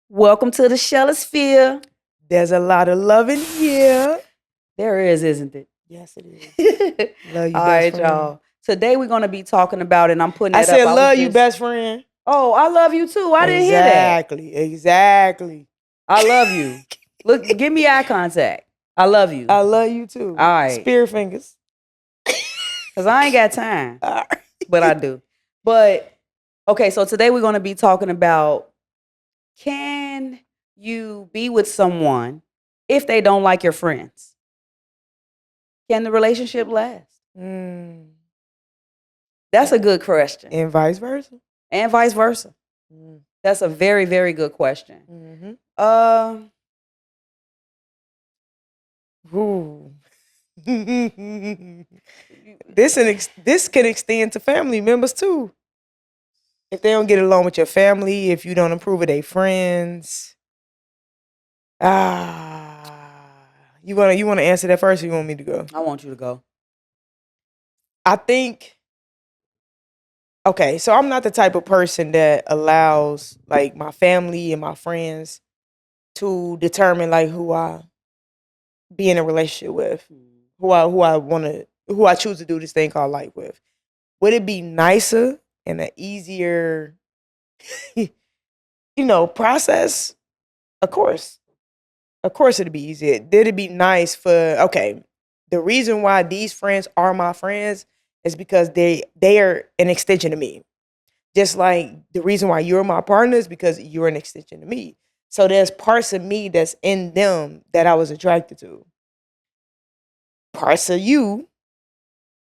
Welcome to the Shellosphere. There's a lot of love in here. There is, isn't it? Yes, it is. Love you, All best right, friend. y'all. Today we're going to be talking about, and I'm putting I that said, up. love you, best friend. Oh, I love you too. I didn't hear that. Exactly. I love you. Look, give me eye contact. I love you. I love you too. All right. Spear fingers. Because I ain't got time, All right. but I do. But, okay, so today we're going to be talking about, can you be with someone if they don't like your friends? Can the relationship last? That's a good question. And vice versa. And vice versa. That's a very, very good question. Ooh. This can extend to family members too. If they don't get along with your family, if you don't approve of their friends. You wanna answer that first, or you want me to go? I want you to go. I think, okay, so I'm not the type of person that allows like my family and my friends to determine like who I be in a relationship with, who I choose to do this thing called life with. Would it be nicer and an easier, process? Of course. Of course it'd be easier. Did it be nice for, okay, the reason why these friends are my friends is because they are an extension of me. Just like the reason why you're my partner is because you're an extension of me. So there's parts of me that's in them that I was attracted to. Parts of you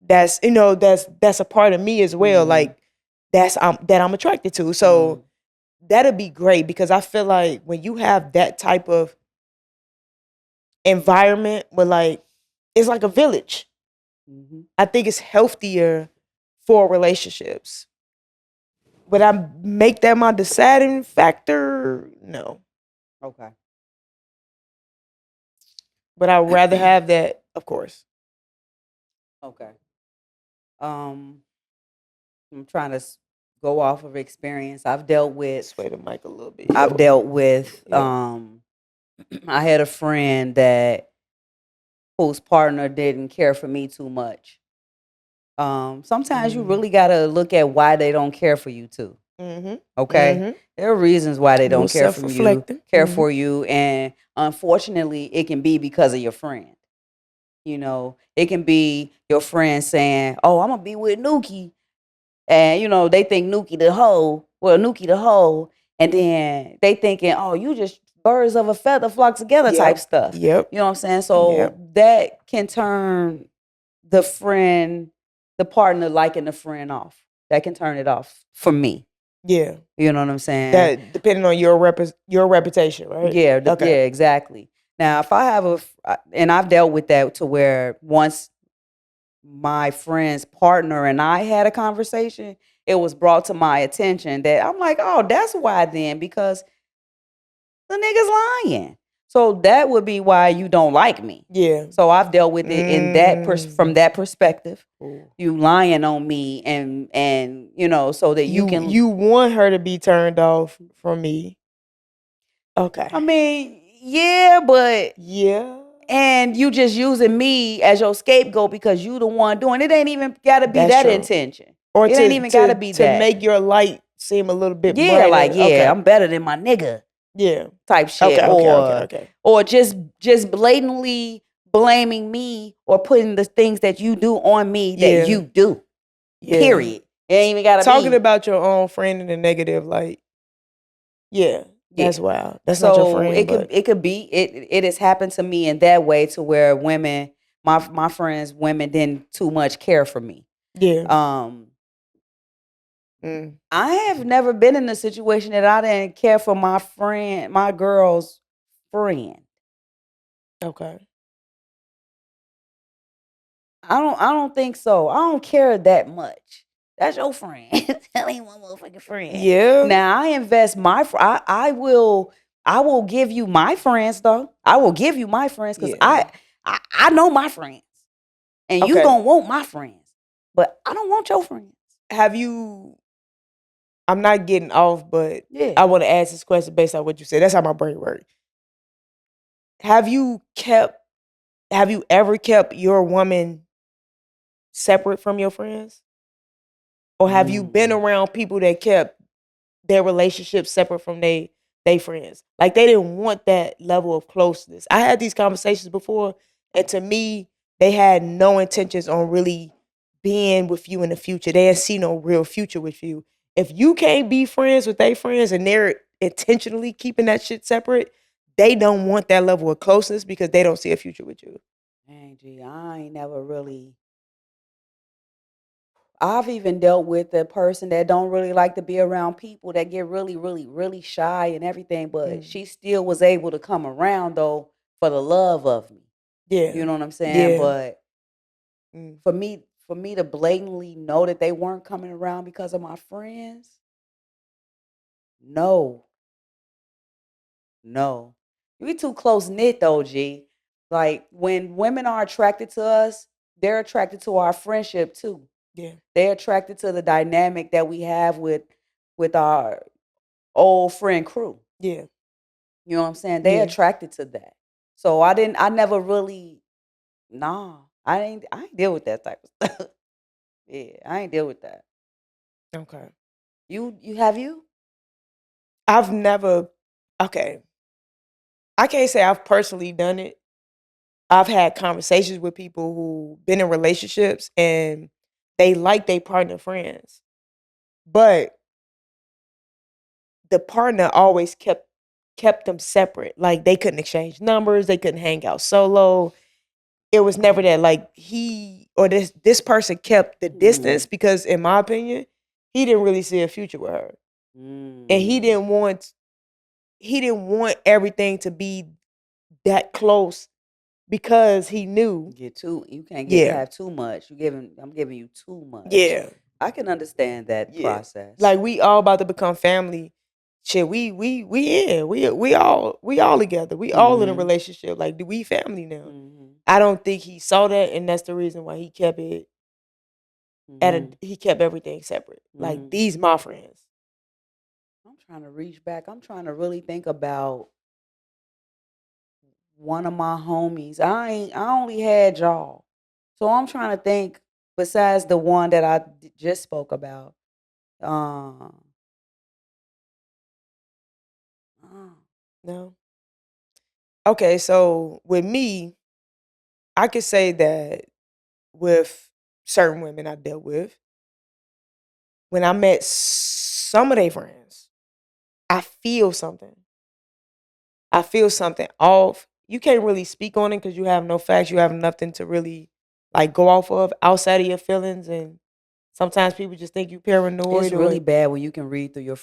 that's a part of me as well. Like that I'm attracted to. So that'd be great, because I feel like when you have that type of environment where like it's like a village, I think it's healthier for relationships. Would I make that my deciding factor? No. Okay. But I'd rather have that, of course. Okay. I'm trying to go off of experience. I've dealt with. Sway the mic a little bit. I've dealt with. Yeah. I had a friend whose partner didn't care for me too much. Sometimes you really gotta look at why they don't care for you too. Okay, there are reasons why they don't care for you, and unfortunately, it can be because of your friend. It can be your friend saying, "Oh, I'm gonna be with Nuki," and they think Nuki the hoe. Well, Nuki the hoe, and then they thinking, "Oh, you just birds of a feather flock together," type stuff. Yep. You know what I'm saying? So that can turn the partner liking the friend off. That can turn it off for me. Yeah. You know what I'm saying? That depending on your reputation, right? Yeah. Yeah, exactly. Now, if I have and I've dealt with that to where once my friend's partner and I had a conversation, it was brought to my attention that I'm like, oh, that's why then, because the nigga's lying. So that would be why you don't like me. Yeah. So I've dealt with it in that from that perspective. Ooh. You lying on me, and so that you want her to be turned off from me. Okay. I mean, yeah, but yeah. And you just using me as your scapegoat because you the one doing it. Ain't even gotta be that intention. Or it ain't even gotta be to that. make your light seem a little bit brighter. Yeah, like I'm better than my nigga. Yeah. Type shit. Okay. Or just blatantly blaming me or putting the things that you do on me that you do. Yeah. Period. It ain't even gotta talking about your own friend in a negative light. Yeah. That's wild. That's not your friend. It could be. It has happened to me in that way, to where women, my friends, women didn't too much care for me. Yeah. I have never been in a situation that I didn't care for my girl's friend. Okay. I don't think so. I don't care that much. That's your friend. That ain't one motherfucking friend. Yeah. Now I invest I will give you my friends though. I will give you my friends because I know my friends. And you gonna want my friends. But I don't want your friends. Have you I'm not getting off, but Yeah. I want to ask this question based on what you said. That's how my brain works. Have you ever kept your woman separate from your friends? Or have you been around people that kept their relationship separate from they friends? Like they didn't want that level of closeness. I had these conversations before, and to me, they had no intentions on really being with you in the future. They didn't see no real future with you. If you can't be friends with their friends and they're intentionally keeping that shit separate, they don't want that level of closeness because they don't see a future with you. Dang, gee, I ain't never really. I've even dealt with a person that don't really like to be around people that get really, really, really shy and everything, but she still was able to come around though for the love of me. Yeah. You know what I'm saying? Yeah. But Mm. for me to blatantly know that they weren't coming around because of my friends, no. No. We too close knit though, G. Like when women are attracted to us, they're attracted to our friendship too. Yeah. They're attracted to the dynamic that we have with our old friend crew. Yeah. You know what I'm saying? They Yeah. attracted to that. So I never really I ain't deal with that type of stuff. Yeah, I ain't deal with that. Okay. You have you? I've never okay. I can't say I've personally done it. I've had conversations with people who been in relationships and they like their partner friends. But the partner always kept them separate. Like they couldn't exchange numbers, they couldn't hang out solo. It was never that like he or this person kept the distance because in my opinion, he didn't really see a future with her. And he didn't want everything to be that close because he knew. You can't Yeah. have too much. I'm giving you too much. Yeah. I can understand that Yeah. process. Like we all about to become family. Shit, we in. We all together. We all in a relationship. Like we family now. I don't think he saw that, and that's the reason why he kept it he kept everything separate. Like these my friends. I'm trying to reach back. I'm trying to really think about one of my homies. I only had y'all. So I'm trying to think besides the one that I just spoke about. Uh, No. Okay, so with me, I could say that with certain women I dealt with, when I met some of their friends, I feel something. I feel something off. You can't really speak on it because you have no facts. You have nothing to really like go off of outside of your feelings. And sometimes people just think you paranoid. it's really bad when you can read through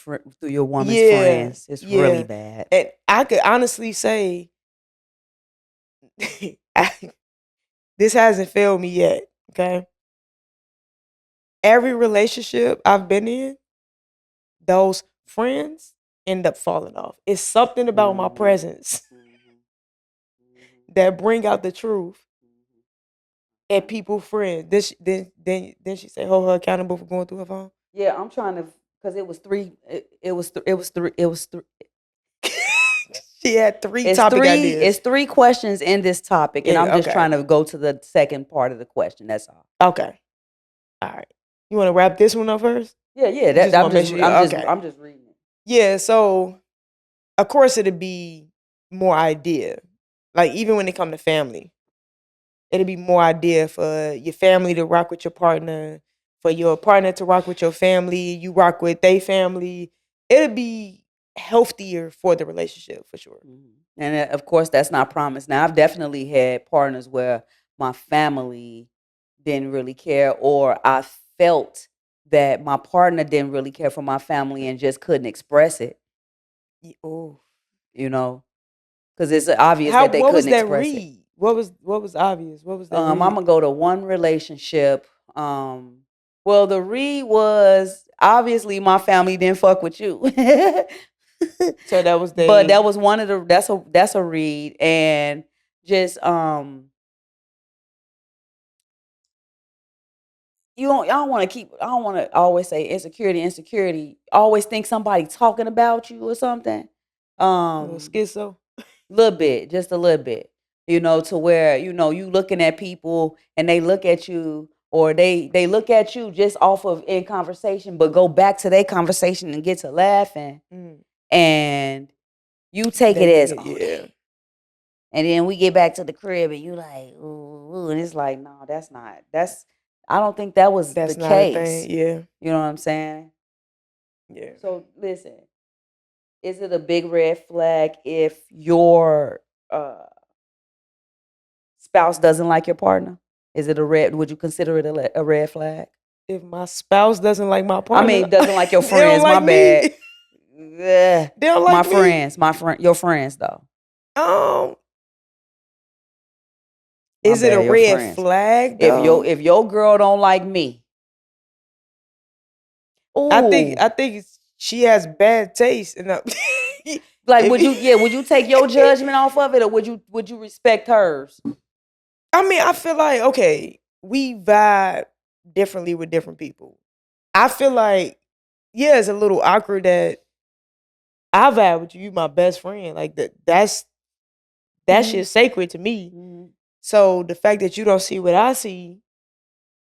your woman's Yeah, friends. It's really yeah. bad. And I could honestly say this hasn't failed me yet. Okay. Every relationship I've been in, those friends end up falling off. It's something about my presence that bring out the truth and people friends. Then she say hold her accountable for going through her phone. Yeah, I'm trying to because it was three. It was it was three. It was three. She had three topic ideas. It's three questions in this topic, and Yeah, I'm just okay. trying to go to the second part of the question. That's all. Okay. All right. You want to wrap this one up first? Yeah. Just wanna make sure I'm just reading it. Yeah, so of course it'd be more idea. Like even when it come to family, it'd be more idea for your family to rock with your partner, for your partner to rock with your family, you rock with their family. It'd be healthier for the relationship for sure. And of course, that's not promised. Now, I've definitely had partners where my family didn't really care, or I felt that my partner didn't really care for my family and just couldn't express it. Oh, You know, because it's obvious how? that they What was couldn't that express it. read? What was obvious? What was that I'm read? gonna go to one relationship. Well, the read was obviously my family didn't fuck with you. So that was But that was one of the that's a read, and just I don't want to always say insecurity. Always think somebody talking about you or something. A little schizo. Little bit, just a little bit. To where, you looking at people and they look at you, or they look at you just off of in conversation, but go back to their conversation and get to laughing, and you take it as, yeah. and then we get back to the crib and you like, ooh, and it's like, no, I don't think that was That's the not case. a thing. Yeah. You know what I'm saying? Yeah. So listen, is it a big red flag if your spouse doesn't like your partner? Would you consider it a red flag? If my spouse doesn't like my partner, I mean, doesn't like your they don't friends, like my bad. me. Ugh. They don't like me. Your friends though. Is it a your red friends. flag though? If your girl don't like me, I think she has bad taste. And like, would you take your judgment off of it, or would you respect hers? I mean, I feel like, okay, we vibe differently with different people. I feel like, yeah, it's a little awkward that I vibe with you. You my best friend. Like that shit's sacred to me. Mm-hmm. So the fact that you don't see what I see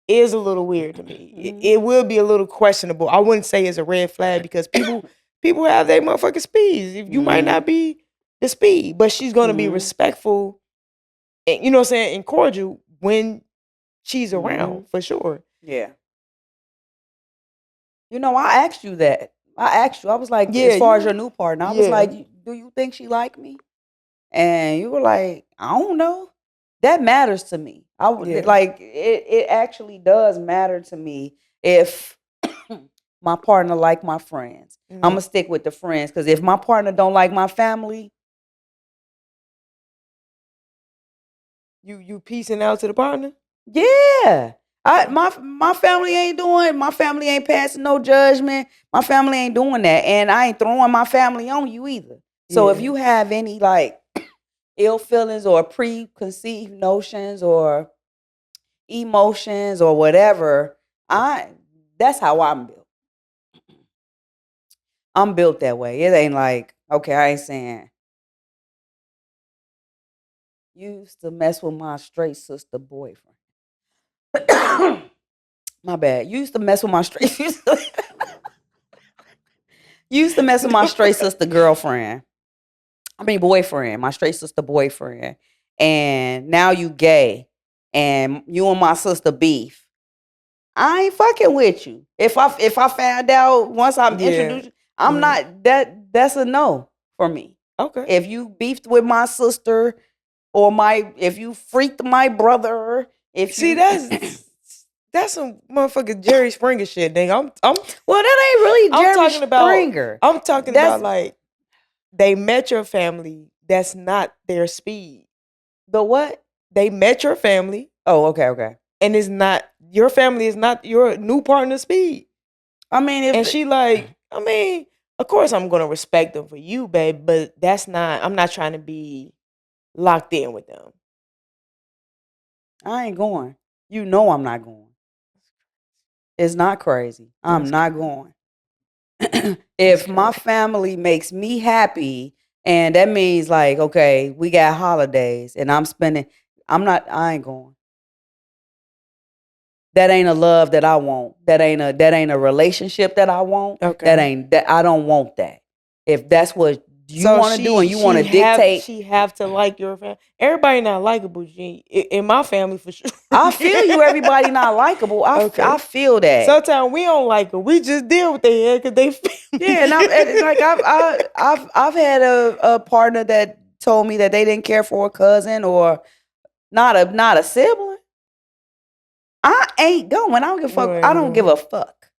is a little weird to me. Mm-hmm. It will be a little questionable. I wouldn't say it's a red flag because people have their motherfucking speeds. If you might not be the speed, but she's gonna be respectful and, you know what I'm saying, and cordial when she's around, for sure. Yeah. I asked you that. I was like, Yeah, as far as your new partner, I was yeah. like, do you think she like me? And you were like, I don't know. That matters to me. Yeah. Like it actually does matter to me if my partner like my friends. I'm gonna stick with the friends, because if my partner don't like my family, you piecing out to the partner? yeah. My family ain't passing no judgment. My family ain't doing that. And I ain't throwing my family on you either. So if Yeah. you have any like ill feelings or preconceived notions or emotions or whatever, that's how I'm built. I'm built that way. It ain't like, okay, I ain't saying you used to mess with my straight sister boyfriend. My bad. You used to mess with my straight you used to mess with my straight sister girlfriend. I mean boyfriend, my straight sister boyfriend. And now you gay and you and my sister beef. I ain't fucking with you. If I found out once I'm introduced, I'm not that's a no for me. Okay. If you beefed with my sister or if you freaked my brother, that's some motherfucking Jerry Springer shit, nigga. Well, that ain't really Jerry Springer. I'm talking about like they met your family. That's not their speed. The what? They met your family. Oh, okay. And it's not your family is not your new partner's speed. I mean, of course I'm gonna respect them for you, babe, but I'm not trying to be locked in with them. I ain't going. You know I'm not going. It's not crazy. I'm not going. If my family makes me happy, and that means like, okay, we got holidays and I ain't going. That ain't a love that I want. That ain't a relationship that I want. Okay. I don't want that. If that's what you want to do and you want to dictate, she have to like your family. Everybody not likable, G. In my family, for sure. I feel you. Everybody not likable. I feel that. Sometimes we don't like them. We just deal with their head because they family. Yeah, and like I've had a partner that told me that they didn't care for a cousin or not a sibling. I ain't going. I don't give a fuck. I don't give a fuck.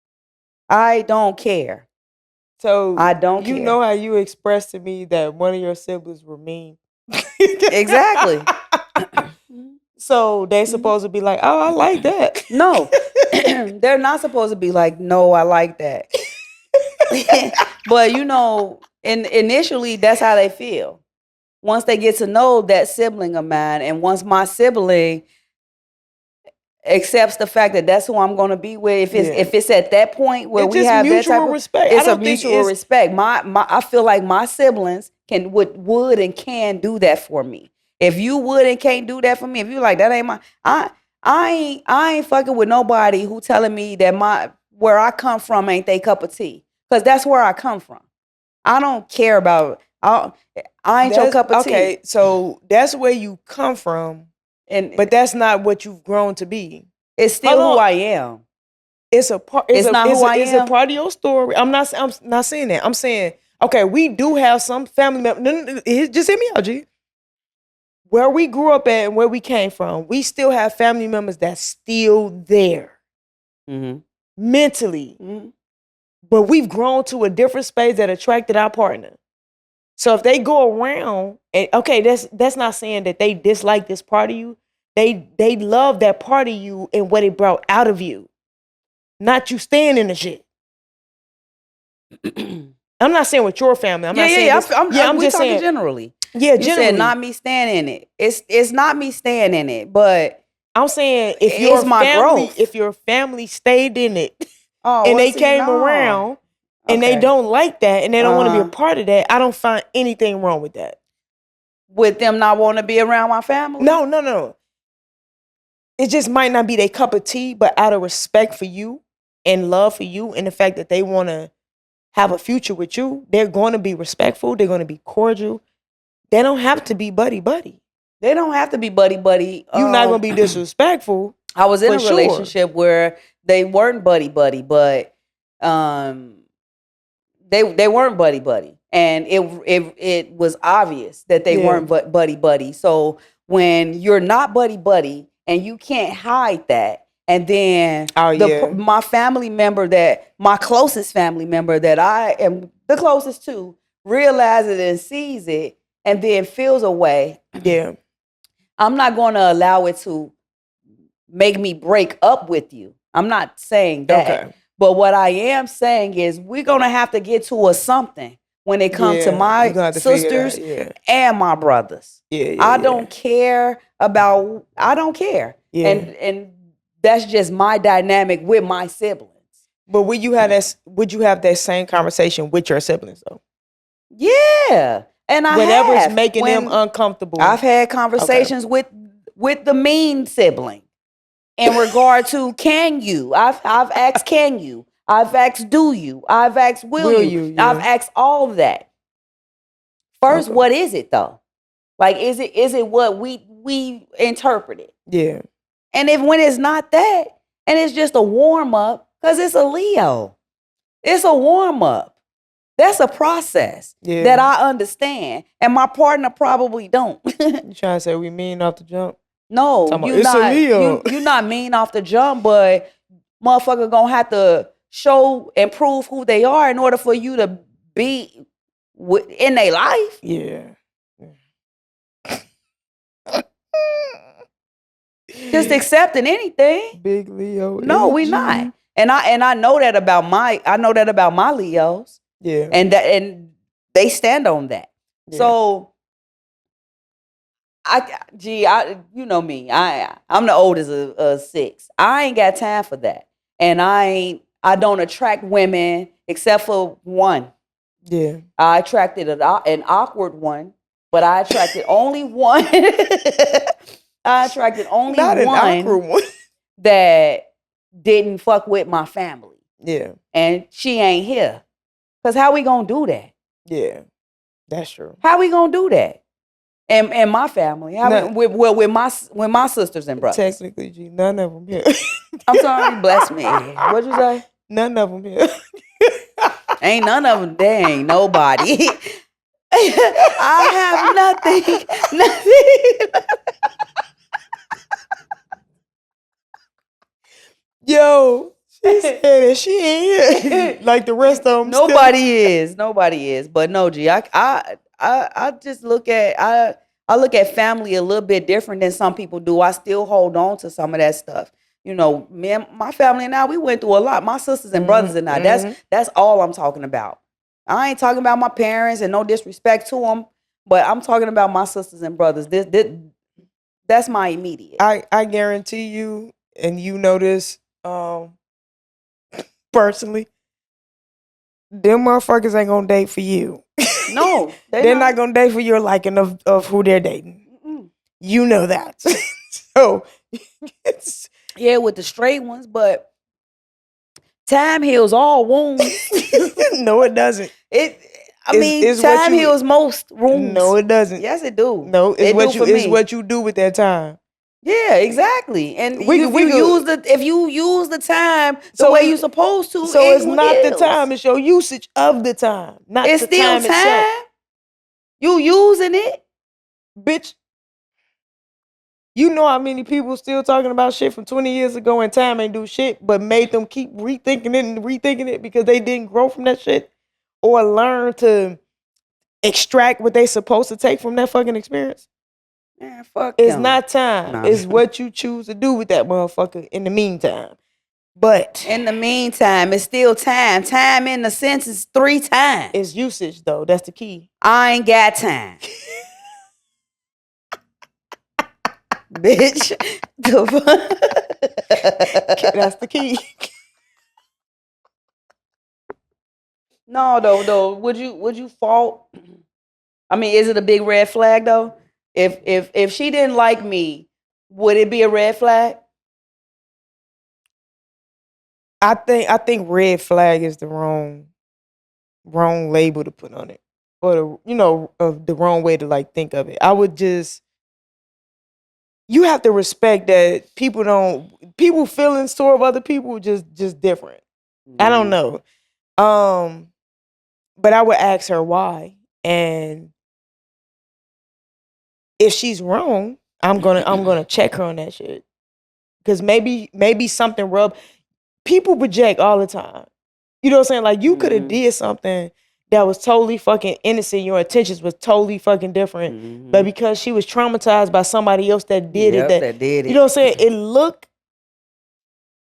I don't care. So I don't care. You know how you expressed to me that one of your siblings were mean. Exactly. So they supposed to be like, oh, I like that. No, they're not supposed to be like, no, I like that. But initially that's how they feel. Once they get to know that sibling of mine, and once my sibling accepts the fact that that's who I'm going to be with. Yeah. If it's at that point where It's we just have that mutual type of respect. I it's a don't think mutual it's- respect. My I feel like my siblings would and can do that for me. If you would and can't do that for me, if you like that ain't my I ain't fucking with nobody who telling me that where I come from ain't they cup of tea. Cause that's where I come from. I don't care about I ain't your cup of tea. Okay, so that's where you come from, but that's not what you've grown to be. it's still Hold who on. I am. It's a part. It's not who I It's a am. part of your story. I'm not saying that. I'm saying, okay, we do have some family members. No, just hear me out, G. Where we grew up at and where we came from, we still have family members that's still there Mm-hmm. mentally, Mm-hmm. but we've grown to a different space that attracted our partner. So if they go around and okay, that's not saying that they dislike this part of you. They love that part of you and what it brought out of you. Not you staying in the shit. I'm not saying with your family. I'm not saying this. I'm we just talking saying generally. Yeah, You generally. said not me staying in it. It's not me staying in it, but I'm saying if it's your my family, growth. if your family stayed in it oh, and well, they see, came no. around and they Okay. don't like that and they don't want to be a Uh-huh. part of that, I don't find anything wrong with that. With them not wanting to be around my family. No. It just might not be their cup of tea, but out of respect for you and love for you and the fact that they want to have a future with you, they're going to be respectful. They're going to be cordial. They don't have to be buddy-buddy. They don't have to be buddy. You're not going to be disrespectful. I was in for a sure. relationship where they weren't buddy, but they weren't buddy, and it was obvious that they Yeah. weren't buddy. So when you're not buddy, and you can't hide that, and then my family member my closest family member that I am the closest to realizes it and sees it, and then feels a way. Yeah. I'm not going to allow it to make me break up with you. I'm not saying that. Okay. But what I am saying is we're going to have to get to a something when it comes to my sisters and my brothers. I don't care about, I don't care. Yeah. And that's just my dynamic with my siblings. But would you have that same conversation with your siblings though? Yeah. And whenever it's making them uncomfortable. I've had conversations with the mean sibling in regard to can you? I've asked can you? I've asked do you? I've asked will you? Yeah. I've asked all of that. First, what is it though? Like is it what we interpreted? Yeah. And when it's not that, and it's just a warm up, because it's a Leo. It's a warm up. That's a process that I understand, and my partner probably don't. You trying to say we mean off the jump? No, you're not mean off the jump, but motherfucker gonna have to show and prove who they are in order for you to be in their life. Yeah. Just accepting anything. Big Leo. No, we not. And I know that about my Leos. Yeah. And they stand on that. Yeah. So you know me. I'm the oldest of 6. I ain't got time for that. And I don't attract women except for one. Yeah. I attracted an awkward one, but I attracted only one. I attracted only Not an awkward one that didn't fuck with my family. Yeah. And she ain't here. Cause how we gonna do that? Yeah. That's true. How we gonna do that? And my family, with my sisters and brothers. Technically, G, none of them here. I'm sorry, bless me. What'd you say? None of them here. Ain't none of them. There ain't nobody. I have nothing. Yo, she said that she ain't here. Like the rest of them. Nobody is. But no, G, I just look at I look at family a little bit different than some people do. I still hold on to some of that stuff. You know, me and my family and I, we went through a lot. My sisters and brothers and I. That's all I'm talking about. I ain't talking about my parents and no disrespect to them, but I'm talking about my sisters and brothers. That's my immediate. I guarantee you, and you know this personally, them motherfuckers ain't gonna date for you. No, They're not gonna date for your liking of who they're dating. Mm-mm. You know that. So it's Yeah, with the straight ones, but time heals all wounds. no, it doesn't. It's what Time you- heals most wounds. No, it doesn't. Yes, it do. No, it's It what do you for it's me. what you do with that time. Yeah, exactly. And We if could- if you use the time the So way it's- you're supposed to, So it it's not the heals. time, it's your usage of the time, not It's the still time itself. time. You using it. Bitch, you know how many people still talking about shit from 20 years ago and time ain't do shit, but made them keep rethinking it because they didn't grow from that shit or learn to extract what they supposed to take from that fucking experience? Man, fuck It's them. not time. Nah. It's what you choose to do with that motherfucker in the meantime. But In the meantime, it's still time. Time in the sense is 3 times. it's usage though. That's the key. I ain't got time. Bitch. That's the key. No, though. Would you fault? I mean, is it a big red flag though? If she didn't like me, would it be a red flag? I think red flag is the wrong label to put on it, or the wrong way to like think of it. I would just you have to respect that people feelings toward other people just different. I don't know, but I would ask her why, and if she's wrong, I'm gonna check her on that shit because maybe something rub. People project all the time. You know what I'm saying? Like you could have did something that was totally fucking innocent. Your intentions was totally fucking different. But because she was traumatized by somebody else that did Yep, it, that did it. You know what I'm saying?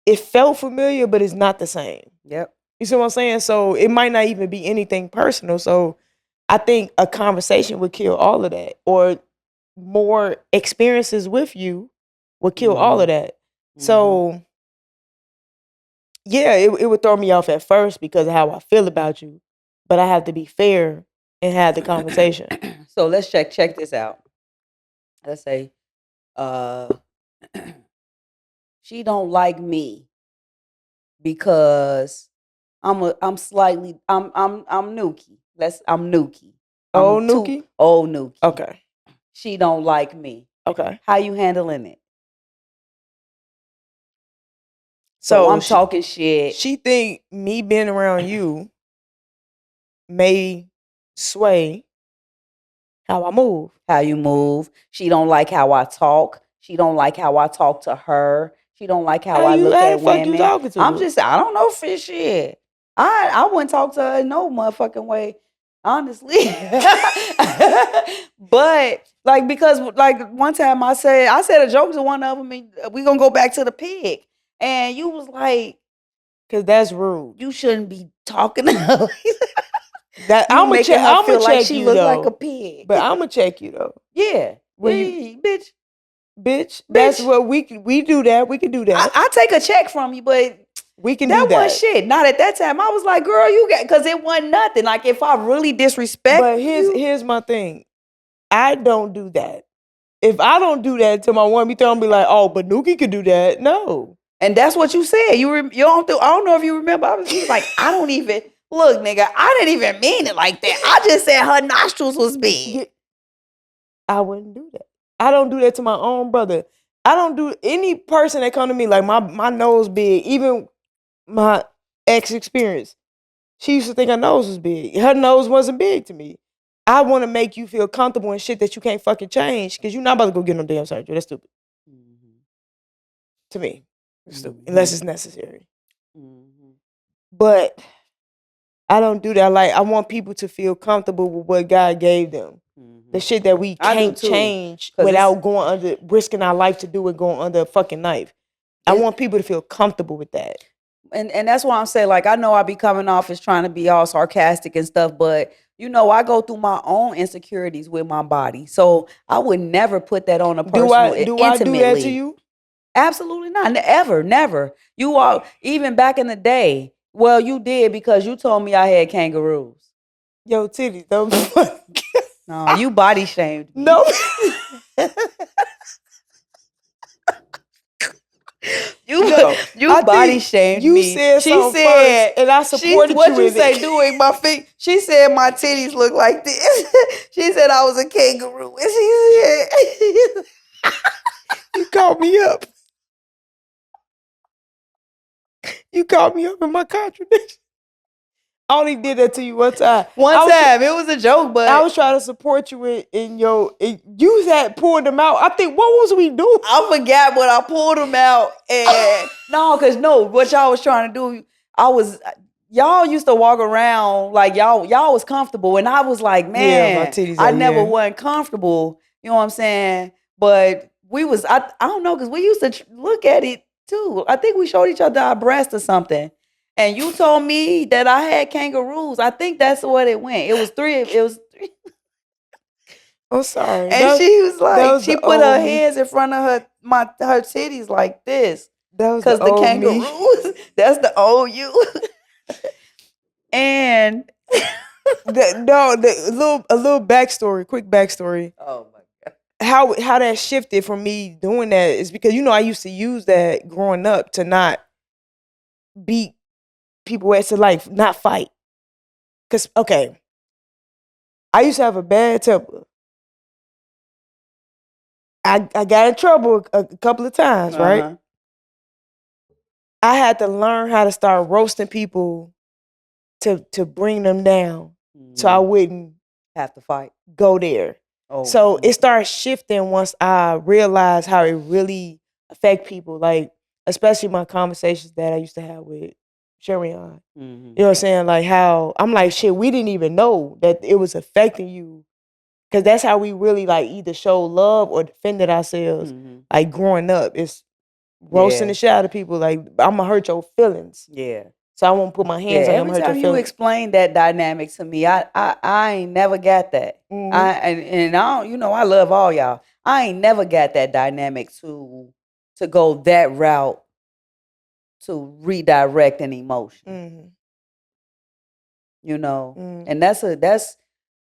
It felt familiar, but it's not the same. Yep. You see what I'm saying? So it might not even be anything personal. So I think a conversation would kill all of that. Or more experiences with you would kill all of that. So yeah, it would throw me off at first because of how I feel about you. But I have to be fair and have the conversation. So let's check this out. Let's say she don't like me because I'm Nuki. I'm Nuki. Old Nuki? Old Nuki. Okay. She don't like me. Okay. How you handling it? So I'm talking shit. She think me being around you may sway how I move. How you move. She don't like how I talk. She don't like how I talk to her. She don't like how I look at women. You talking to her? I don't know for shit. I wouldn't talk to her in no motherfucking way, honestly. But like because like one time I said a joke to one of them, and we gonna go back to the pig, and you was like, "Cause that's rude. You shouldn't be talking to her." That I'm gonna check. I'm gonna check she you look though. like a pig. But I'm gonna check you though. Yeah. When bitch. That's what we do that. We can do that. I take a check from you, but we can that do that. wasn't shit. Not at that time. I was like, girl, you got because it wasn't nothing. Like if I really disrespect. But here's my thing. I don't do that. If I don't do that to my woman, you think be like, oh, but Nuki could do that. No. And that's what you said. You don't. I don't know if you remember. I was like, I don't even look, nigga. I didn't even mean it like that. I just said her nostrils was big. I wouldn't do that. I don't do that to my own brother. I don't do any person that come to me like my nose big. Even my ex experience, she used to think her nose was big. Her nose wasn't big to me. I want to make you feel comfortable in shit that you can't fucking change because you're not about to go get no damn surgery. That's stupid. To me, it's stupid unless it's necessary. But I don't do that. Like I want people to feel comfortable with what God gave them. The shit that we can't change without risking our life to do it, going under a fucking knife. I want people to feel comfortable with that. And that's why I'm saying, like, I know I be coming off as trying to be all sarcastic and stuff, but I go through my own insecurities with my body. So I would never put that on a person. Do I do that to you? Absolutely not. Ever, never. You all, even back in the day. Well, you did because you told me I had kangaroos. Yo, titties, don't be No, you body shamed me. No. You No, you I body think shamed you me. said She something said, first, and I supported what you you in say, it. doing my feet. She said my titties look like this. She said I was a kangaroo. And she said You called me up. You called me up in my contradiction. I only did that to you one time. one time, it was a joke, but I was trying to support you in your. You had pulled them out. I think, what was we doing? I forgot what I pulled them out. And no, what y'all was trying to do, y'all used to walk around like y'all was comfortable. And I was like, Yeah, my man, titties I out, never yeah. wasn't comfortable. You know what I'm saying? But I don't know, because we used to look at it too. I think we showed each other our breast or something. And you told me that I had kangaroos. I think that's what it went. It was three. I'm sorry. And she was like, was she the put her old me. hands in front of her titties like this. That was the Because the old me. kangaroos, that's the old you. And A little backstory, quick backstory. oh my God. How that shifted from me doing that is because I used to use that growing up to not beat people to like not fight. Cause okay, I used to have a bad temper. I got in trouble a couple of times, right? Uh-huh. I had to learn how to start roasting people to bring them down, so I wouldn't Have to fight. go there. Oh, So it started shifting once I realized how it really affect people, like especially my conversations that I used to have with Sharion. mm-hmm. You know what I'm saying? Like how I'm like, shit, we didn't even know that it was affecting you. Cause that's how we really like either show love or defended ourselves. Mm-hmm. Like growing up, it's roasting the shit out of people. Like I'm gonna hurt your feelings. Yeah. So I won't put my hands on you. I'm Every gonna hurt time your you feelings. explain that dynamic to me, I ain't never got that. Mhm. And I don't, I love all y'all. I ain't never got that dynamic to go that route to redirect an emotion. Mhm. Mhm. And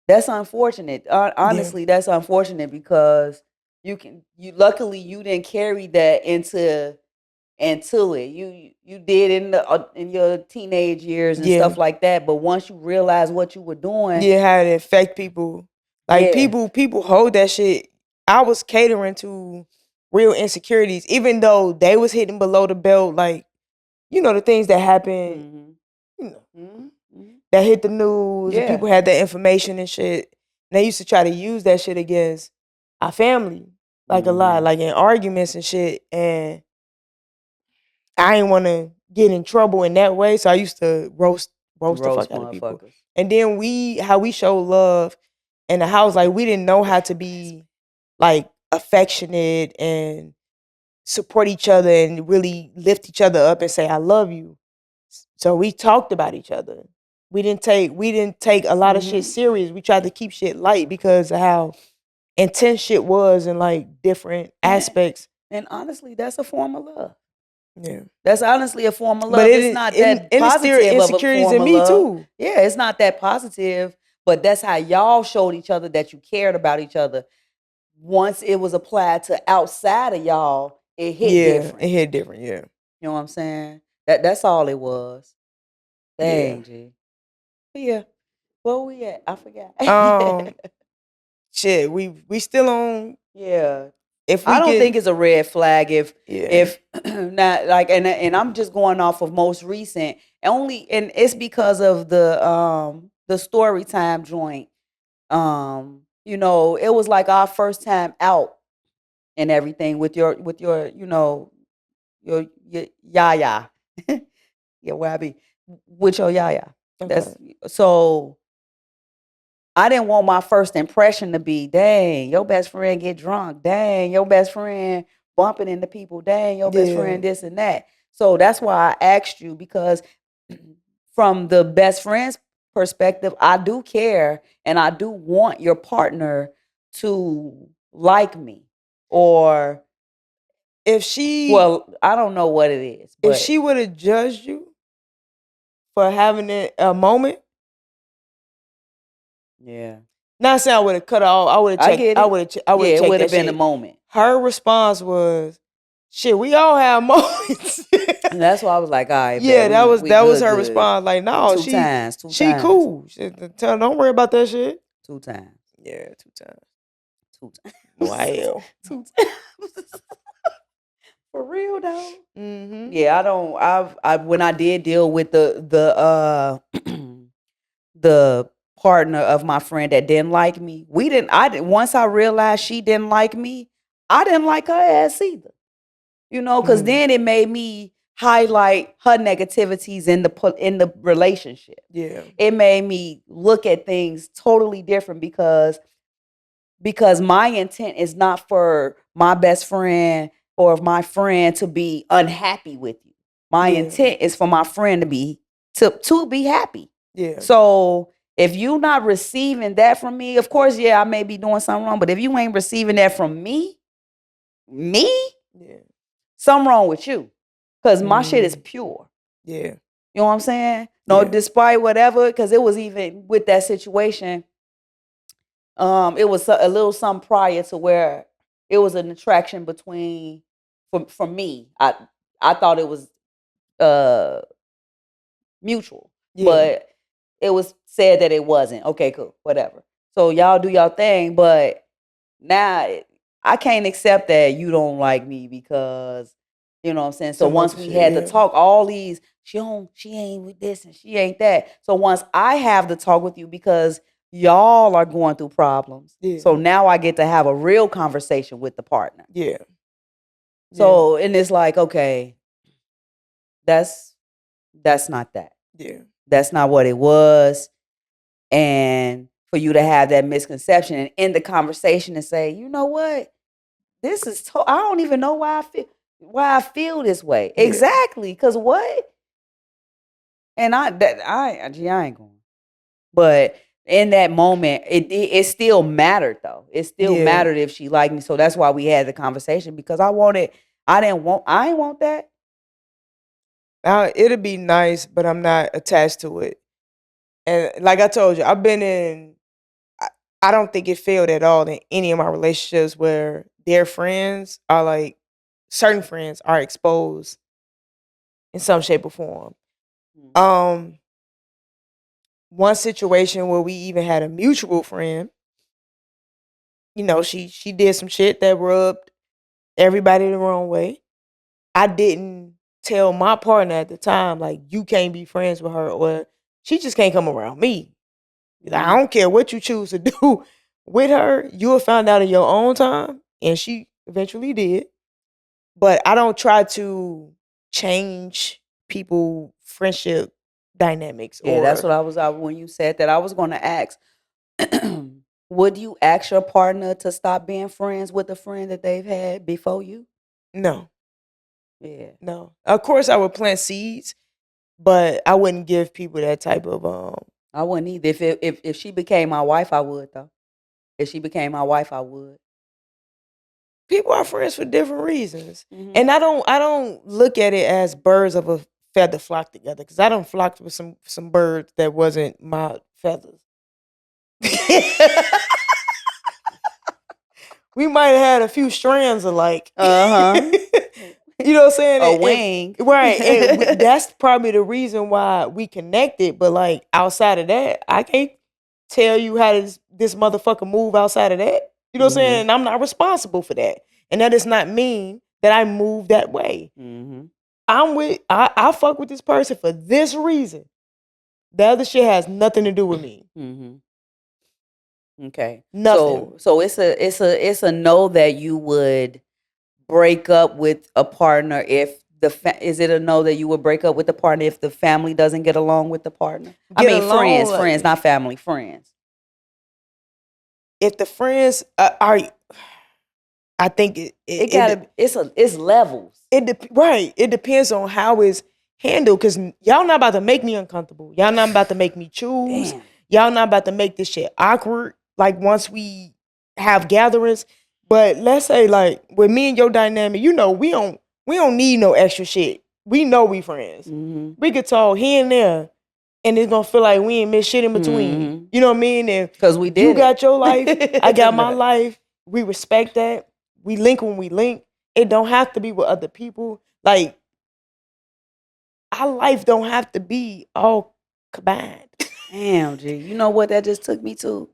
that's unfortunate. Honestly, that's unfortunate because luckily you didn't carry that into it. You did in your teenage years and stuff like that. But once you realize what you were doing, how it affect people. Like Yeah. people hold that shit. I was catering to real insecurities, even though they was hitting below the belt, like the things that happen, Mhm. that hit the news, and Yeah. people had that information and shit. And they used to try to use that shit against our family, like a lot, like in arguments and shit. And I didn't want to get in trouble in that way, so I used to roast the fuck out of people. motherfuckers. And then how we show love in the house, like we didn't know how to be like affectionate and support each other and really lift each other up and say I love you. So we talked about each other. We didn't take a lot of shit serious. We tried to keep shit light because of how intense shit was in like different aspects. And honestly, that's a form of love. Yeah. That's honestly a form of love. But It's not that positive of a insecurities form in of me love. too. Yeah, it's not that positive, but that's how y'all showed each other that you cared about each other. Once it was applied to outside of y'all, it hit different. It hit different, yeah. You know what I'm saying? That's all it was. Dang, G. But yeah. Where we at? I forgot. Shit, we still on. Yeah. If we I don't can, think it's a red flag if Yeah. not like and I'm just going off of most recent and it's because of the story time joint. It was like our first time out and everything with your your yaya. Yeah, where I be with your yaya. That's so I didn't want my first impression to be, dang, your best friend get drunk. Dang, your best friend bumping into people. Dang, your best friend this and that. So that's why I asked you, because from the best friend's perspective, I do care and I do want your partner to like me or if she Well, I don't know what it is, if but she would have judged you for having a moment, yeah, not saying I would have cut her off. I would have I checked. get I it. would have. Yeah, Checked it would that have been a shit. moment. Her response was, "Shit, we all have moments." And that's why I was like, all right, Yeah, bet we that was good, her good. response. Like, no, Two times, two she times, cool. Don't worry about that shit. 2 times, Yeah, 2 times. 2 times. Wow. 2 times. For real though. Mm-hmm. Yeah, I don't. I when I did deal with the the partner of my friend that didn't like me, we didn't. I didn't. Once I realized she didn't like me, I didn't like her ass either. You know, because Mm. then it made me highlight her negativities in the relationship. Yeah. It made me look at things totally different because my intent is not for my best friend or my friend to be unhappy with you. My Yeah. intent is for my friend to be happy. Yeah. So if you not receiving that from me, of course, yeah, I may be doing something wrong. But if you ain't receiving that from me, Yeah. something wrong with you. Because my shit is pure. Yeah. You know what I'm saying? No, Yeah. despite whatever, because it was even with that situation, it was a little something prior to where it was an attraction between for me. I thought it was uh mutual, Yeah. but it was said that it wasn't. Okay, cool, whatever. So y'all do y'all thing, but now I can't accept that you don't like me because you know what I'm saying. So Some once other we shit, had to yeah. talk, all these she ain't with this and she ain't that. So once I have the talk with you because y'all are going through problems, Yeah. so now I get to have a real conversation with the partner. Yeah. So and it's like, okay, that's not that. Yeah. That's not what it was. And for you to have that misconception and end the conversation and say, you know what, this is I don't even know why I feel this way. Yeah. Exactly, because what? And I ain't going. But in that moment, it still mattered though. It still Yeah. mattered if she liked me. So that's why we had the conversation because I ain't want that. It'd be nice, but I'm not attached to it. And like I told you, I've been in. I don't think it failed at all in any of my relationships where their friends are like certain friends are exposed in some shape or form. Mhm. One situation where we even had a mutual friend, you know, she did some shit that rubbed everybody the wrong way. I didn't tell my partner at the time, like, you can't be friends with her or she just can't come around me. Like, I don't care what you choose to do with her, you'll find out in your own time. And she eventually did. But I don't try to change people friendship dynamics Yeah, that's or what I was when you said that I was going to ask. Would you ask your partner to stop being friends with a friend that they've had before you? no. Yeah. No. Of course I would plant seeds, but I wouldn't give people that type of I wouldn't either. If she became my wife, I would though. If she became my wife, I would. people are friends for different reasons. Mhm. And I don't look at it as birds of a feather flock together because I don't flock with some birds that wasn't my feathers. We might have had a few strands alike. Uh-huh. You know what I'm saying? A wing. Right. And that's probably the reason why we connected. But like outside of that, I can't tell you how this motherfucker move outside of that. You know what I'm saying? And I'm not responsible for that. And that does not mean that I move that way. Mm-hmm. I fuck with this person for this reason. The other shit has nothing to do with me. Mm-hmm. Okay. Nothing. So it's a no that you would break up with a partner if is it a no that you would break up with the partner if the family doesn't get along with the partner? I mean friends, not family, friends. If the friends are, I think it's levels. Right. It depends on how it's handled because y'all not about to make me uncomfortable. Y'all not about to make me choose. Damn. Y'all not about to make this shit awkward. Like once we have gatherings, But let's say like with me and your dynamic, we don't need no extra shit. We know we friends. Mhm. We could talk here and there, and it's gonna feel like we ain't miss shit in between. Mhm. You know what I mean? And Cause we did you it. got your life, I got my Look. life. We respect that. We link when we link. It don't have to be with other people. Like our life don't have to be all combined. Damn, G. You know what that just took me to?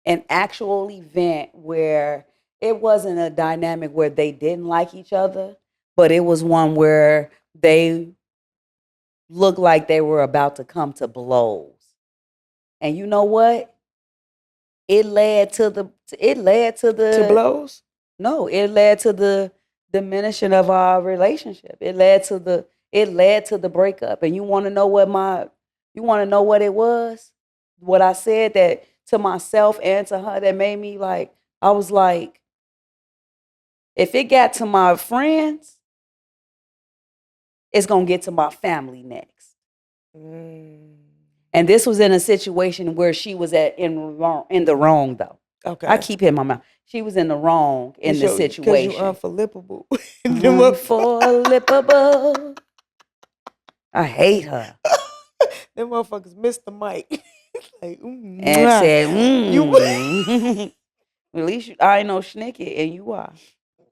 An actual event where it wasn't a dynamic where they didn't like each other, but it was one where they looked like they were about to come to blows. And you know what? It led to the To blows? no, it led to the diminishing of our relationship. It led to the breakup. And you want to know what it was? What I said that to myself and to her that made me like, I was like, if it got to my friends, it's gonna get to my family next. And this was in a situation where she was in the wrong though. Okay. I keep hitting my mouth. She was in the wrong in the situation. Because you unflippable. Unflippable. I hate her. Them motherfuckers missed the mic. Like, And said, you at least I ain't no schnicky, and you are.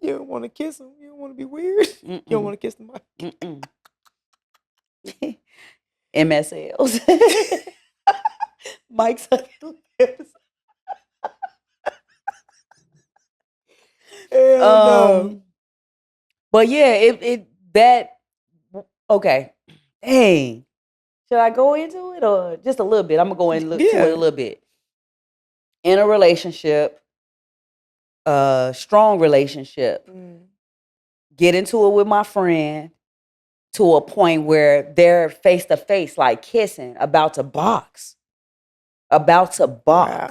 You don't want to kiss him. You don't want to be weird. You don't want to kiss the mic. MSLs. Mike's lips. But yeah, okay. Dang. Should I go into it or just a little bit? I'm gonna go into it a little bit. In a relationship, strong relationship, get into it with my friend to a point where they're face to face, like kissing, about to box. Wow.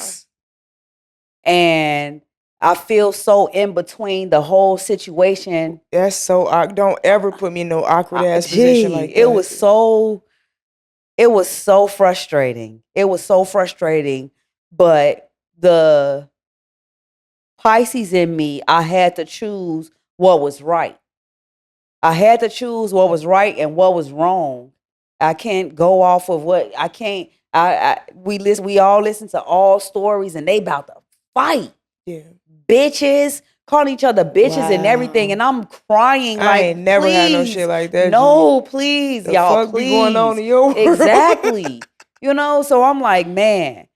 And I feel so in between the whole situation. That's so awkward. Don't ever put me in no awkward ass position like that. It was so frustrating. It was so frustrating. But the Pisces in me, I had to choose what was right. I had to choose what was right and what was wrong. I can't go off of what I can't. We all listen to all stories and they about to fight. Yeah. Bitches calling each other bitches and everything, and I'm crying. I ain't never had no shit like that. No, please, the y'all, fuck please. Be going on in your world? Exactly. So I'm like, man.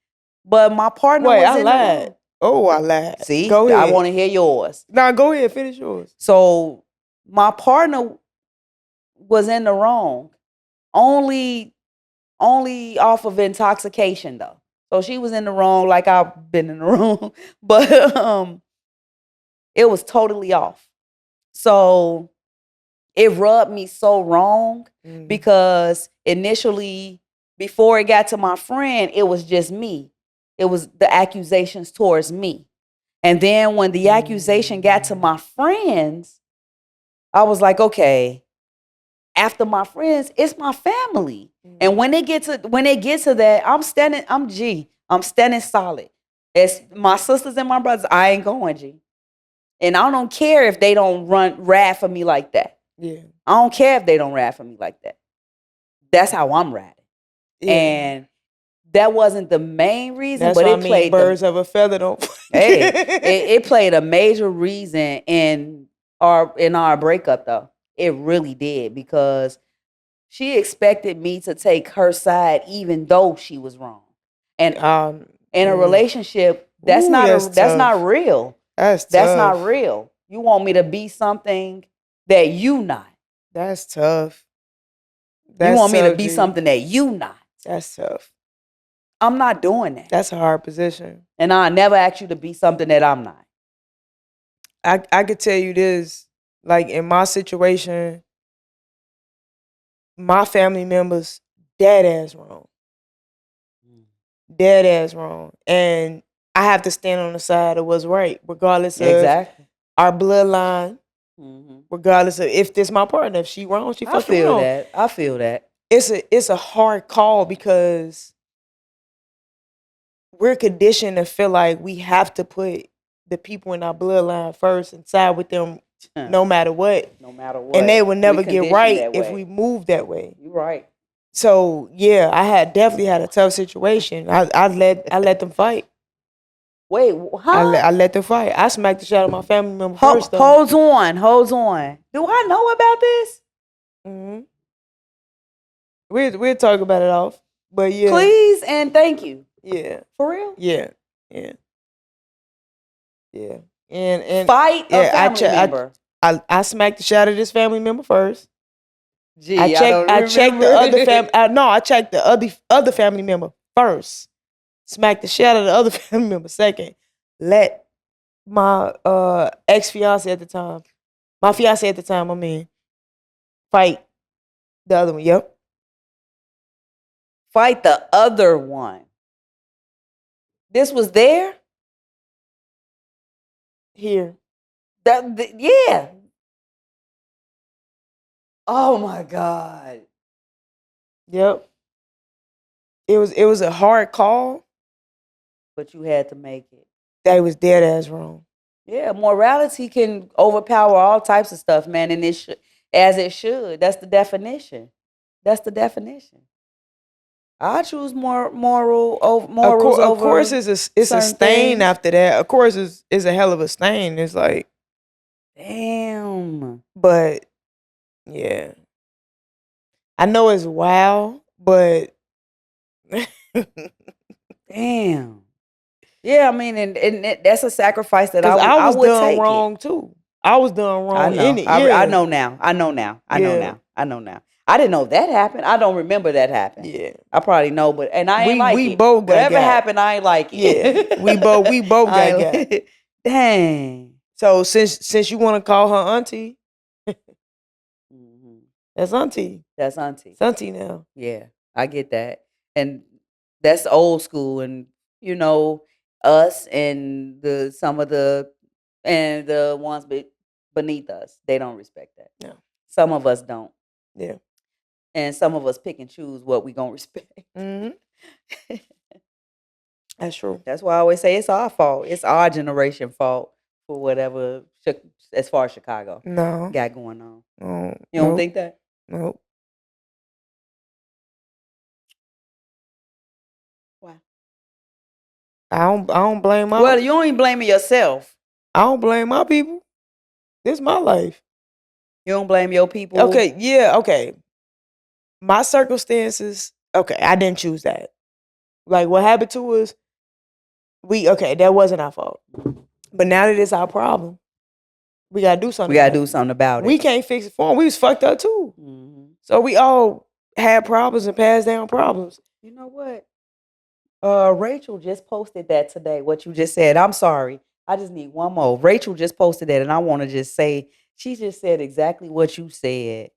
But my partner was I in lied. the Oh, I lied. See, go ahead. I want to hear yours. Nah, go ahead. Finish yours. So my partner was in the wrong, only off of intoxication though. So she was in the wrong, like I've been in the wrong, but it was totally off. So it rubbed me so wrong because initially, before it got to my friend, it was just me. It was the accusations towards me. And then when the accusation got to my friends, I was like, okay, after my friends, it's my family. And when it gets to that, I'm standing solid. It's my sisters and my brothers, I ain't going, G. And I don't care if they don't ride for me like that. Yeah. I don't care if they don't ride for me like that. That's how I'm riding. Yeah. And that wasn't the main reason, that's but it played birds of a feather don't. Hey, it played a major reason in our breakup though. It really did, because she expected me to take her side even though she was wrong. And in a relationship, that's not real. That's not real. You want me to be something that you not. That's tough. You want me to be something that you not. That's tough. I'm not doing that. That's a hard position. And I never ask you to be something that I'm not. I could tell you this, like in my situation, my family members dead ass wrong. Dead ass wrong. And I have to stand on the side of what's right, regardless of our bloodline, regardless of if this my partner. If she wrong, she fucking wrong. I feel that. It's a hard call because we're conditioned to feel like we have to put the people in our bloodline first and side with them no matter what. No matter what. And they would never We get conditioned right that if way. we moved that way. You're right. So yeah, I definitely had a tough situation. I let them fight. Wait, huh? I let them fight. I smacked the shit out of my family member first though. Hold on. Do I know about this? Mm-hmm. We'll talk about it off. But yeah. Please and thank you. Yeah. For real? Yeah. And fight a family member. I smacked the shit out of this family member first. Gee, I checked the other family. I checked the other family member first. Smacked the shit out of the other family member second. Let my ex-fiance at the time, my fiance at the time, fight the other one. Yep. Fight the other one. This was there? Here. Yeah. Oh my God. Yep. It was a hard call, but you had to make it. That was dead ass wrong. Yeah, morality can overpower all types of stuff, man, and as it should. That's the definition. I choose morals over. Of course, it's a stain things. after that. Of course, it's a hell of a stain. It's like, damn. But yeah, I know it's wild, but damn. Yeah, I mean, and that's a sacrifice that I was would done take wrong too. I was done wrong. I know. In it. Yeah. I know now. I know now. I didn't know that happened. I don't remember that happened. Yeah. I probably know, but and I ain't like it. We both got whatever happened, I ain't like it. Yeah. we both got. Dang. So since you want to call her auntie, that's auntie. That's auntie. It's auntie now. Yeah, I get that, and that's old school, and us and some of the ones beneath us, they don't respect that. No. Some of us don't. Yeah. And some of us pick and choose what we gonna respect. Mm-hmm. That's true. That's why I always say it's our fault. It's our generation fault for whatever, as far as Chicago got going on. No. You don't think that? Nope. Why? I don't blame my. Well, you ain't blaming yourself. I don't blame my people. This is my life. You don't blame your people. Okay. Yeah. Okay. My circumstances. Okay, I didn't choose that. Like what happened to us. That wasn't our fault. But now that it's our problem, we gotta do something. We gotta do something about it. We can't fix it for them. We was fucked up too. Mm-hmm. So we all had problems and passed down problems. You know what? Rachel just posted that today. What you just said. I'm sorry. I just need one more. Rachel just posted that, and I want to just say she just said exactly what you said.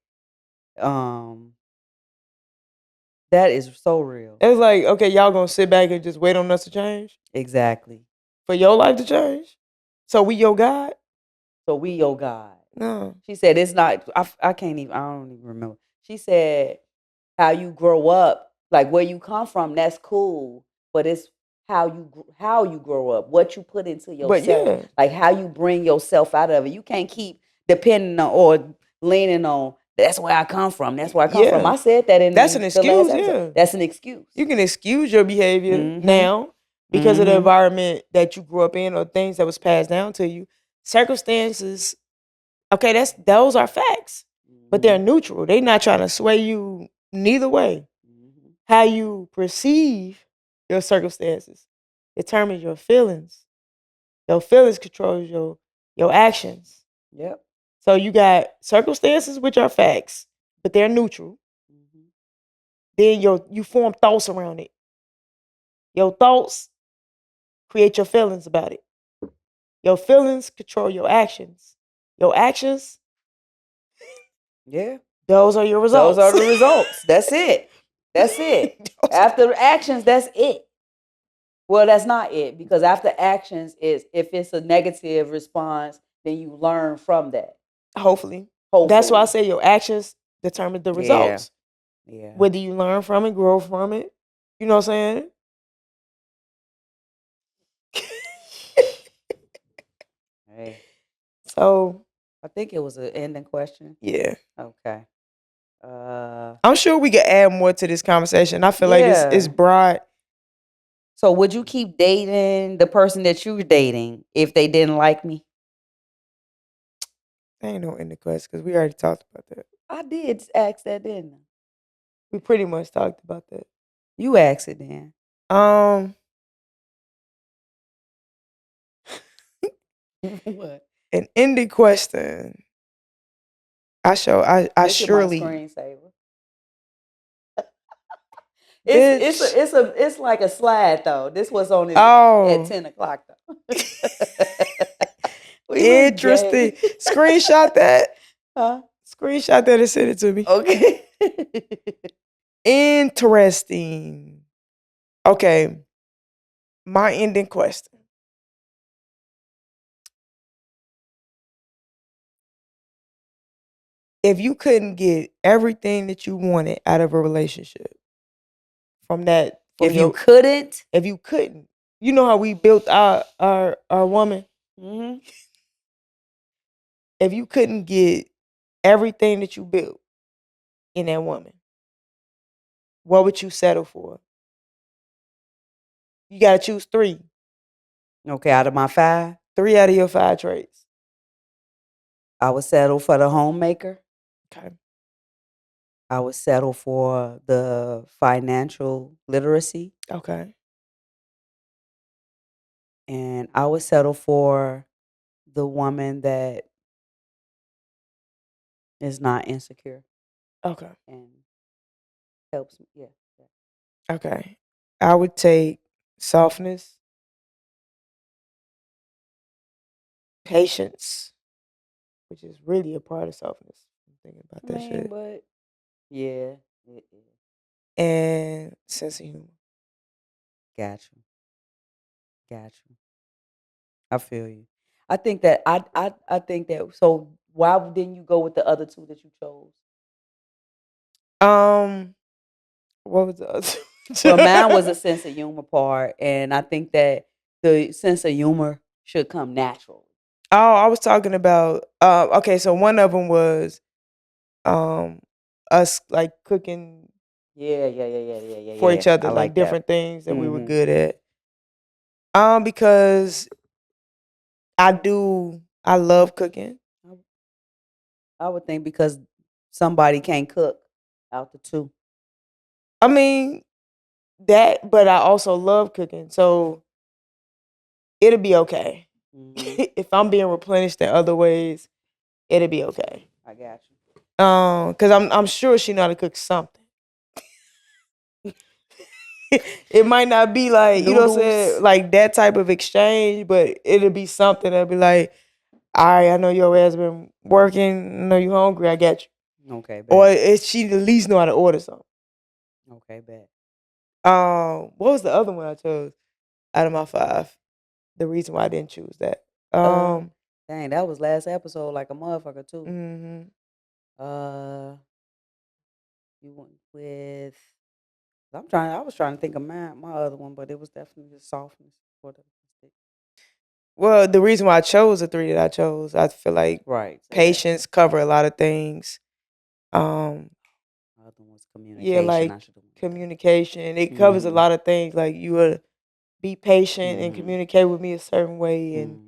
That is so real. It's like, okay, y'all gonna sit back and just wait on us to change? Exactly. For your life to change? So we your God? So we your God. No. She said it's not, I don't even remember. She said how you grow up, like where you come from, that's cool. But it's how you grow up, what you put into yourself, like how you bring yourself out of it. You can't keep depending on or leaning on, that's where I come from. That's where I come from. I said that that's an excuse. Yeah. That's an excuse. You can excuse your behavior now because of the environment that you grew up in or things that was passed down to you. Circumstances, okay, those are facts, but they're neutral. They're not trying to sway you neither way. How you perceive your circumstances determines your feelings. Your feelings control your actions. Yep. So you got circumstances which are facts, but they're neutral. Then you form thoughts around it. Your thoughts create your feelings about it. Your feelings control your actions. Your actions, those are your results. Those are the results. That's it. That's it. After actions, that's it. Well, that's not it, because after actions is if it's a negative response, then you learn from that. Hopefully. That's why I say your actions determine the results. Yeah. Whether you learn from it, grow from it. You know what I'm saying? So I think it was an ending question. yeah, Okay. I'm sure we could add more to this conversation. I feel like it's Yeah. broad. So would you keep dating the person that you were dating if they didn't like me? There ain't no ending question because we already talked about that. I did ask that, didn't We pretty much talked about that. I? You asked it then. Um, What? an ending question. I Look at my surely, screensaver. bitch. It's like a slide though. This was on it at Oh, 10 o'clock though. We look interesting. gay. Screenshot that. Huh? Screenshot that and send it to me. Okay. Interesting. Okay, my ending question. If you couldn't get everything that you wanted out of a relationship from If you couldn't, if you couldn't, you know how we built our woman. mhm. If you couldn't get everything that you built in that woman, what would you settle for? You gotta choose three. Okay, out of my 5, 3 out of your 5 traits. I would settle for the homemaker. Okay. I would settle for the financial literacy, Okay. and I would settle for the woman that is not insecure Okay. and helps me. Yeah. Okay. I would take softness, patience, which is really a part of softness. I'm thinking about I that mean, shit. but yeah, it is. And sense of humor. Got you. Got you. I feel you. I think that I think that. So why didn't you go with the other two that you chose? Um, what was the other? Well, mine was a sense of humor part, and I think that the sense of humor should come naturally. Oh, I was talking about okay, so one of them was um us like cooking Yeah, yeah, yeah, yeah, yeah, yeah, for yeah. each I other, like like that. different things that we were Hmm. good at. Because I love cooking. I would think because somebody can't cook out the two. I mean that, but I also love cooking, so it'll be okay. Hmm. If I'm being replenished in other ways, it'll be okay. I got you. Cause I'm sure she know how to cook something. It might not be like, you know what I'm saying, Noodles. like that type of exchange, but it'll be something that'll be like, all right, I know your ass been working, I know you hungry, I got you. Okay, Or bet. she at least know how to order something. Okay, bet. What was the other one I chose out of my 5? The reason why I didn't choose that. Uh, Um, dang, that was last episode, like a motherfucker too. mhm. Uh, you went with. I'm trying. I was trying to think of my other one, but it was definitely the softness for the stick. Well, the reason why I chose the 3 that I chose, I feel like Right. Say that. patience cover a lot of things. Um, My other one was yeah, communication. like I should have went with that. communication. It covers a Mm-hmm. lot of things. Like you would be patient and Mm-hmm. communicate with me a certain way, and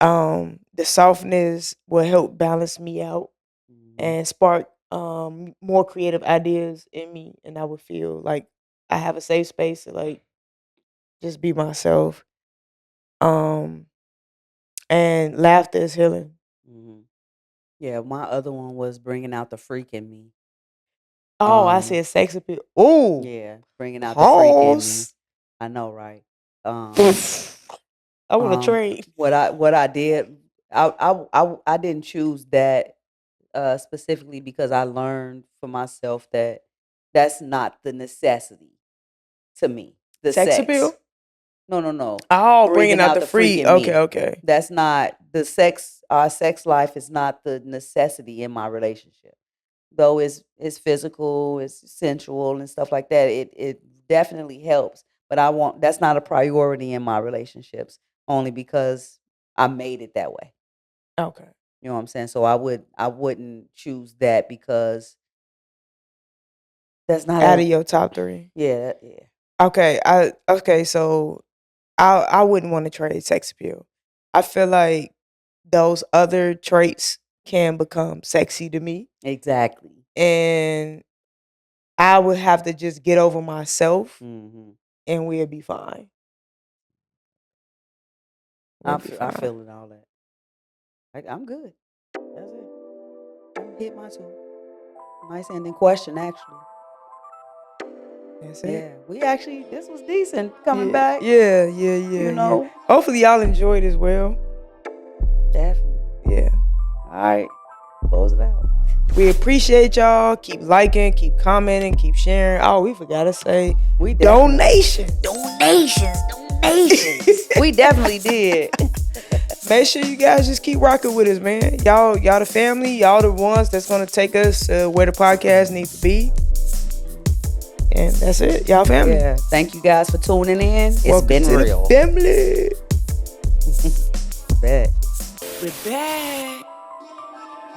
Mm-hmm. the softness will help balance me out Mm-hmm. and spark more creative ideas in me, and I would feel like I have a safe space to like just be myself. Um, and laughter is healing. Mm-hmm. Yeah, my other one was bringing out the freak in me. Oh, I Um, said sex appeal. Ooh, yeah, bringing out the freak in me. pause. I know, right? Um, I want to trade. what I did, I didn't choose that specifically because I learned for myself that that's not the necessity to me. The Sex appeal. sex. No, no, no. Oh, bringing Bringing out out the the freak free. in Okay, me. okay. That's not the sex. Our sex life is not the necessity in my relationship. Though it's physical, it's sensual and stuff like that. It definitely helps. But that's not a priority in my relationships only because I made it that way. Okay. You know what I'm saying? So I wouldn't choose that because that's not Out a of your top 3. yeah. Okay, so I wouldn't want to trade sex appeal. I feel like those other traits can become sexy to me, Exactly. and I would have to just get over myself, hmm and we'll be fine. We'll be I fine. feel it all that. Like I'm good. That's it. I hit my two. Nice ending question, actually. That's it. Yeah, we actually this was decent coming Yeah, back. yeah. You know, Hopefully y'all enjoyed as well. definitely. Yeah. All right, close it out. We appreciate y'all. Keep liking, keep commenting, keep sharing. Oh, we forgot to say We definitely, donations. we definitely did. Make sure you guys just keep rocking with us, man. Y'all the family. Y'all the ones that's gonna take us where the podcast needs to be. And that's it. Y'all family. Yeah, thank you guys for tuning in. It's Welcome been to real. the family. Bet. We're back.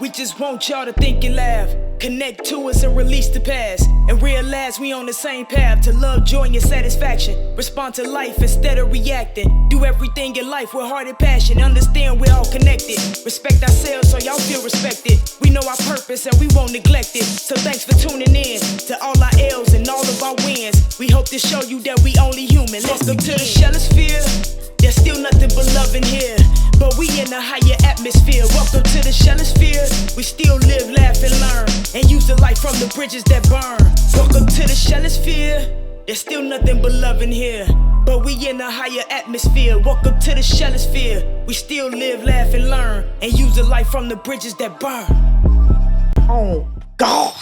We just want y'all to think and laugh. Connect to us and release the past. And realize we on the same path to love, joy, and satisfaction. Respond to life instead of reacting. Do everything in life with heart and passion. Understand we're all connected. Respect ourselves so y'all feel respected. We know our purpose and we won't neglect it. So thanks for tuning in to all our L's and all of our wins. We hope to show you that we only human. Let's go to the Shellersphere. There's still nothing but love in here, but we in a higher atmosphere. Welcome to the Shellersphere. We still live, laugh, and learn, and use the light from the bridges that burn. Welcome to the Shellersphere. There's still nothing but love in here, but we in a higher atmosphere. Welcome to the Shellersphere. We still live, laugh, and learn, and use the light from the bridges that burn. Oh God.